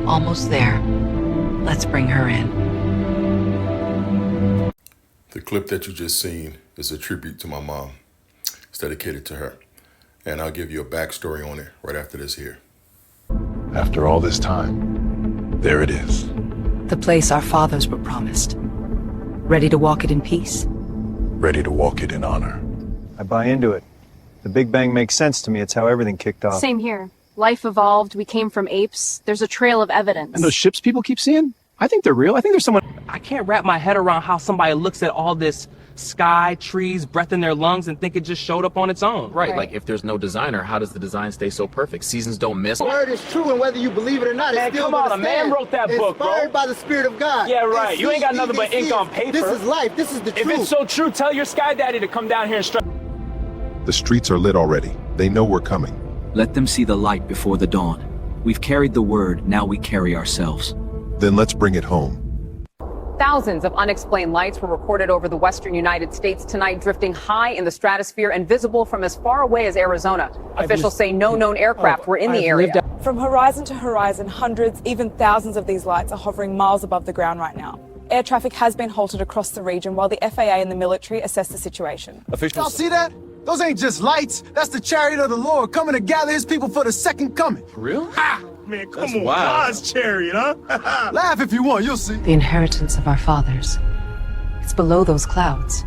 Almost there. Let's bring her in. The clip that you just seen is a tribute to my mom. It's dedicated to her. And I'll give you a backstory on it right after this here. After all this time, there it is. The place our fathers were promised. Ready to walk it in peace? Ready to walk it in honor. I buy into it. The Big Bang makes sense to me. It's how everything kicked off. Same here. Life evolved, we came from apes. There's a trail of evidence. And those ships people keep seeing? I think they're real. I think there's someone... I can't wrap my head around how somebody looks at all this sky, trees, breath in their lungs and think it just showed up on its own. Right, like if there's no designer, how does the design stay so perfect? Seasons don't miss. The word is true, and whether you believe it or not, Man, it's still come on, gonna a man stand. wrote that book, bro. Inspired by the Spirit of God. Yeah, right. You ain't got nothing but ink on paper. This is life. This is the truth. If it's so true, tell your sky daddy to come down here and strike. The streets are lit already. They know we're coming. Let them see the light before the dawn. We've carried the word, now we carry ourselves. Then let's bring it home. Thousands of unexplained lights were recorded over the western United States tonight, drifting high in the stratosphere and visible from as far away as Arizona. Officials say no known aircraft were in the area. From horizon to horizon, hundreds, even thousands of these lights are hovering miles above the ground right now. Air traffic has been halted across the region while the FAA and the military assess the situation. Y'all see that? Those ain't just lights. That's the chariot of the Lord coming to gather his people for the second coming. For real? Ha! Man, come That's on. wild. God's chariot, huh? Laugh if you want, you'll see. The inheritance of our fathers. It's below those clouds.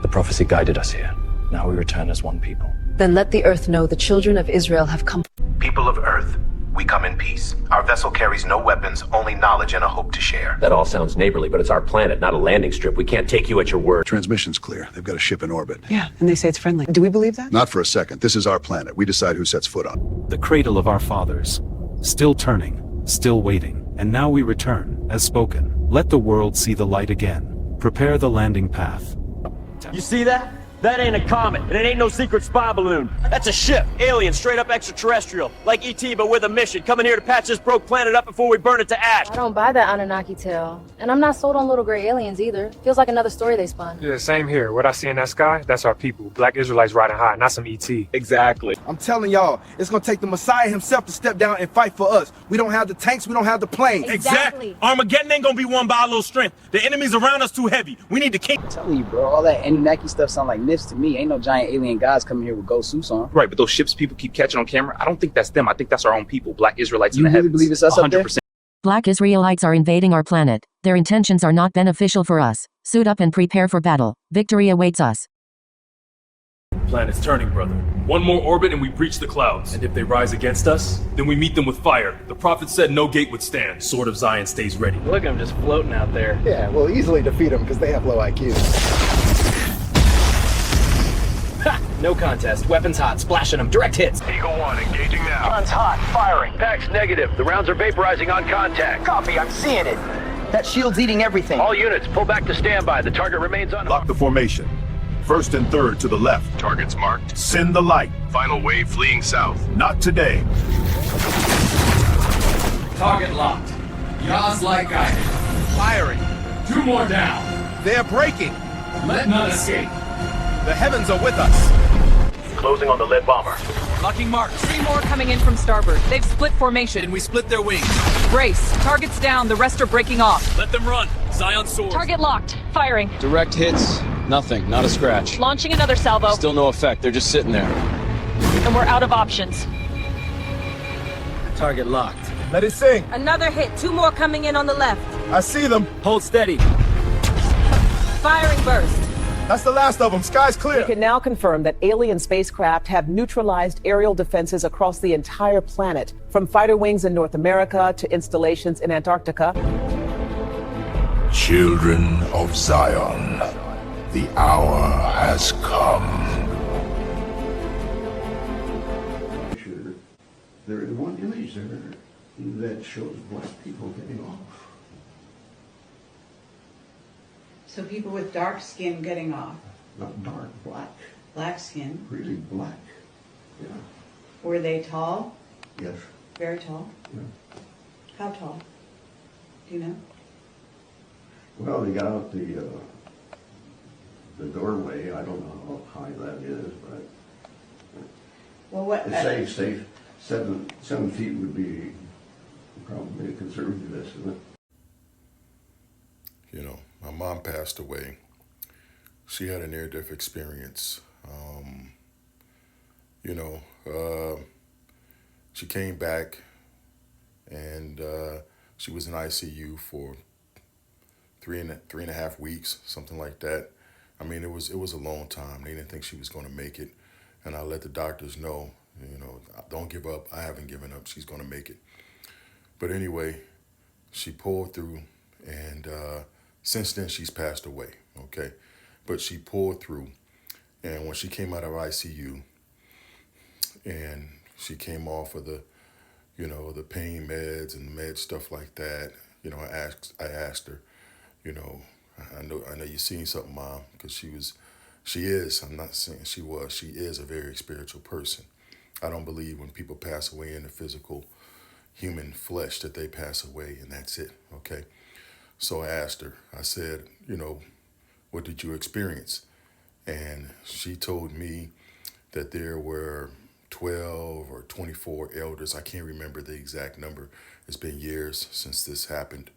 The prophecy guided us here. Now we return as one people. Then let the earth know the children of Israel have come. People of Earth, we come in peace. Our vessel carries no weapons, only knowledge and a hope to share. That all sounds neighborly, but it's our planet, not a landing strip. We can't take you at your word. Transmission's clear. They've got a ship in orbit. Yeah, and they say it's friendly. Do we believe that? Not for a second. This is our planet. We decide who sets foot on it. The cradle of our fathers. Still turning, still waiting, and now we return, as spoken. Let the world see the light again. Prepare the landing path. You see that? That ain't a comet, and it ain't no secret spy balloon. That's a ship, alien, straight up extraterrestrial. Like E.T., but with a mission, coming here to patch this broke planet up before we burn it to ash. I don't buy that Anunnaki tale. And I'm not sold on little gray aliens either. Feels like another story they spun. Yeah, same here. What I see in that sky, that's our people. Black Israelites riding high, not some ET. Exactly. I'm telling y'all, it's gonna take the Messiah himself to step down and fight for us. We don't have the tanks, we don't have the planes. Exactly. Armageddon ain't gonna be won by our little strength. The enemies around us too heavy. We need to keep... I'm telling you, bro, all that Anunnaki stuff sound like myths to me. Ain't no giant alien gods coming here with gold suits on. Right, but those ships people keep catching on camera, I don't think that's them. I think that's our own people, Black Israelites in the heavens. You really believe it's us up there? 100%. Black Israelites are invading our planet. Their intentions are not beneficial for us. Suit up and prepare for battle. Victory awaits us. Planet's turning, brother. One more orbit and we breach the clouds. And if they rise against us, then we meet them with fire. The prophet said no gate would stand. Sword of Zion stays ready. Look at them just floating out there. Yeah, we'll easily defeat them because they have low IQ. Ha! No contest. Weapons hot. Splashing them. Direct hits. Eagle 1, engaging now. Guns hot. Firing. Pax negative. The rounds are vaporizing on contact. Copy, I'm seeing it. That shield's eating everything. All units, pull back to standby. The target remains on. Lock the formation. First and third to the left. Targets marked. Send the light. Final wave fleeing south. Not today. Target locked. Yas like guided. Firing. 2 more down. They're breaking. Let none escape. The heavens are with us. Closing on the lead bomber. Locking marks. 3 more coming in from starboard. They've split formation. And we split their wings. Brace. Target's down. The rest are breaking off. Let them run. Zion soars. Target locked. Firing. Direct hits. Nothing. Not a scratch. Launching another salvo. Still no effect. They're just sitting there. And we're out of options. Target locked. Let it sink. Another hit. 2 more coming in on the left. I see them. Hold steady. Firing burst. That's the last of them. Sky's clear. We can now confirm that alien spacecraft have neutralized aerial defenses across the entire planet, from fighter wings in North America to installations in Antarctica. Children of Zion, the hour has come. There is one image there that shows black people getting off. So people with dark skin getting off. Not dark, black. Black skin. Really black. Yeah. Were they tall? Yes. Very tall? Yeah. How tall? Do you know? Well, they got out the doorway. I don't know how high that is, but well, what? Say 7 feet would be probably a conservative estimate. You know, my mom passed away. She had a near-death experience. You know, she came back and she was in ICU for three and a half weeks, something like that. I mean, it was a long time. They didn't think she was going to make it, and I let the doctors know, you know, don't give up. I haven't given up. She's going to make it. But anyway, she pulled through, and since then she's passed away. Okay, but she pulled through, and when she came out of ICU, and she came off of the, you know, the pain meds and med stuff like that. You know, I asked her, you know, I know you've seen something, Mom, because she is, I'm not saying she is a very spiritual person. I don't believe when people pass away in the physical human flesh that they pass away and that's it, okay? So I asked her, I said, you know, what did you experience? And she told me that there were 12 or 24 elders. I can't remember the exact number. It's been years since this happened.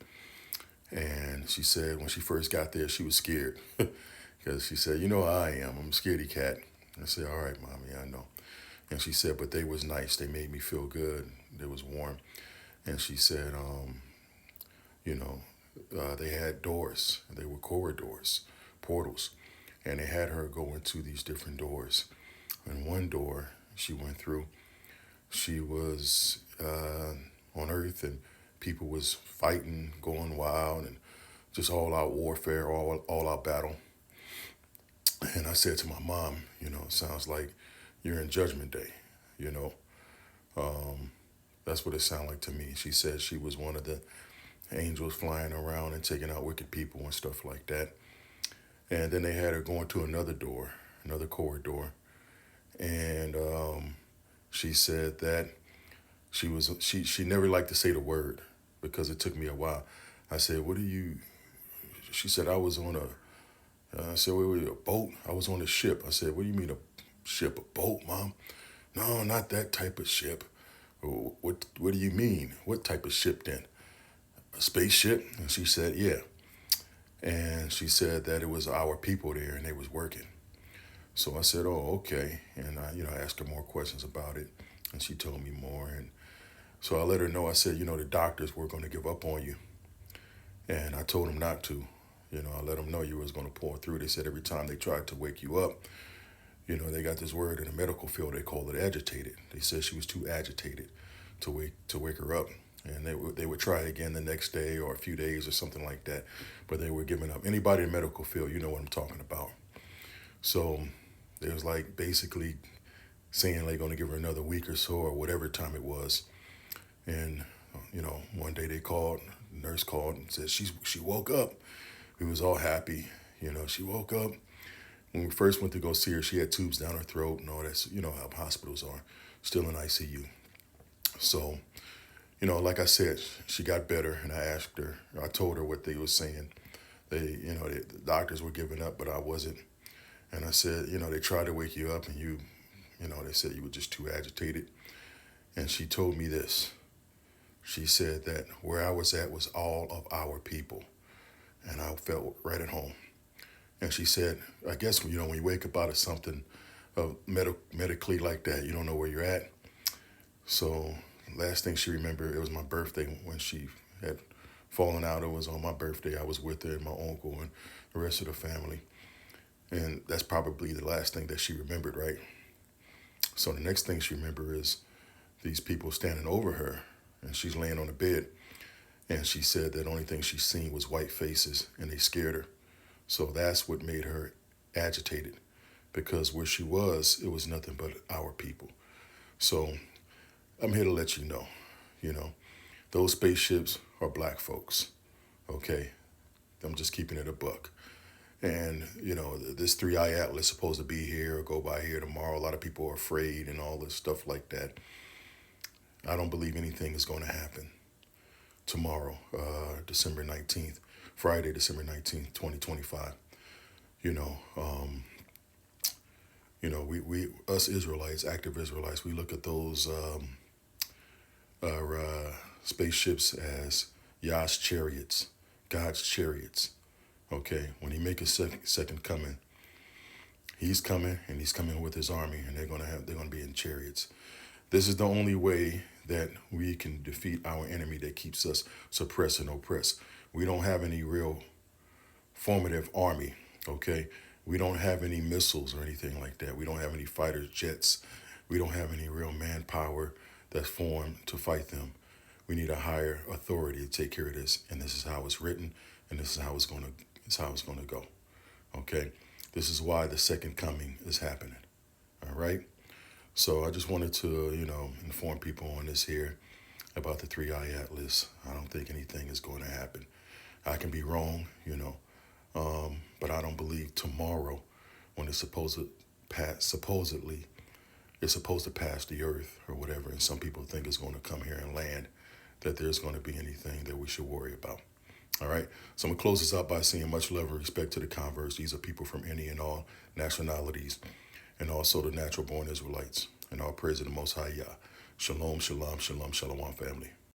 And she said when she first got there, she was scared because she said, you know how I am. I'm a scaredy cat. I said, all right, Mommy, I know. And she said, but they was nice. They made me feel good. They was warm. And she said, you know, they had doors. They were corridors, portals. And they had her go into these different doors. And one door she went through, she was on Earth, and people was fighting, going wild, and just all-out warfare, all-out battle. And I said to my mom, you know, it sounds like you're in Judgment Day, you know. That's what it sounded like to me. She said she was one of the angels flying around and taking out wicked people and stuff like that. And then they had her going to another door, another corridor. And she said that she never liked to say the word because it took me a while. I said, what do you, she said, I was on I said, wait, a boat? I was on a ship. I said, what do you mean a ship, a boat, Mom? No, not that type of ship. What do you mean? What type of ship then? A spaceship? And she said, yeah. And she said that it was our people there and they was working. So I said, oh, okay. And I, you know, I asked her more questions about it, and she told me more. And so I let her know, I said, you know, the doctors were going to give up on you. And I told them not to. You know, I let them know you was going to pull through. They said every time they tried to wake you up, you know, they got this word in the medical field, they call it agitated. They said she was too agitated to wake her up. And they would try again the next day or a few days or something like that, but they were giving up. Anybody in the medical field, you know what I'm talking about. So it was like basically saying they're going to give her another week or so or whatever time it was. And, you know, one day they called, the nurse called and said she woke up. We was all happy. You know, she woke up. When we first went to go see her, she had tubes down her throat and all that. You know how hospitals are, still in ICU. So, you know, like I said, she got better, and I asked her, I told her what they were saying. You know, the doctors were giving up, but I wasn't. And I said, you know, they tried to wake you up, and you know, they said you were just too agitated. And she told me this. She said that where I was at was all of our people. And I felt right at home. And she said, I guess, you know, when you wake up out of something medically like that, you don't know where you're at. So last thing she remembered, it was my birthday when she had fallen out. It was on my birthday. I was with her and my uncle and the rest of the family. And that's probably the last thing that she remembered, right? So the next thing she remembered is these people standing over her, and she's laying on the bed. And she said that the only thing she's seen was white faces, and they scared her. So that's what made her agitated, because where she was, it was nothing but our people. So I'm here to let you know, those spaceships are black folks, okay? I'm just keeping it a buck. And, you know, this 3i Atlas is supposed to be here or go by here tomorrow. A lot of people are afraid and all this stuff like that. I don't believe anything is going to happen tomorrow, December 19th, Friday, December 19th, 2025. We us Israelites, active Israelites, we look at those spaceships as Yah's chariots, God's chariots. Okay, when he make his second coming, he's coming, and he's coming with his army, and they're gonna be in chariots. This is the only way that we can defeat our enemy that keeps us suppressed and oppressed. We don't have any real formative army, okay? We don't have any missiles or anything like that. We don't have any fighter jets. We don't have any real manpower that's formed to fight them. We need a higher authority to take care of this, and this is how it's written, and this is how it's gonna go, okay? This is why the second coming is happening, all right? So I just wanted to, inform people on this here about the 3i Atlas. I don't think anything is going to happen. I can be wrong, but I don't believe tomorrow, when it's supposedly it's supposed to pass the earth or whatever, and some people think it's going to come here and land, that there's going to be anything that we should worry about. All right, so I'm going to close this out by saying much love and respect to the converts. These are people from any and all nationalities, and also the natural born Israelites. And all praise to the Most High Yah. Shalom, shalom, shalom, shalom, family.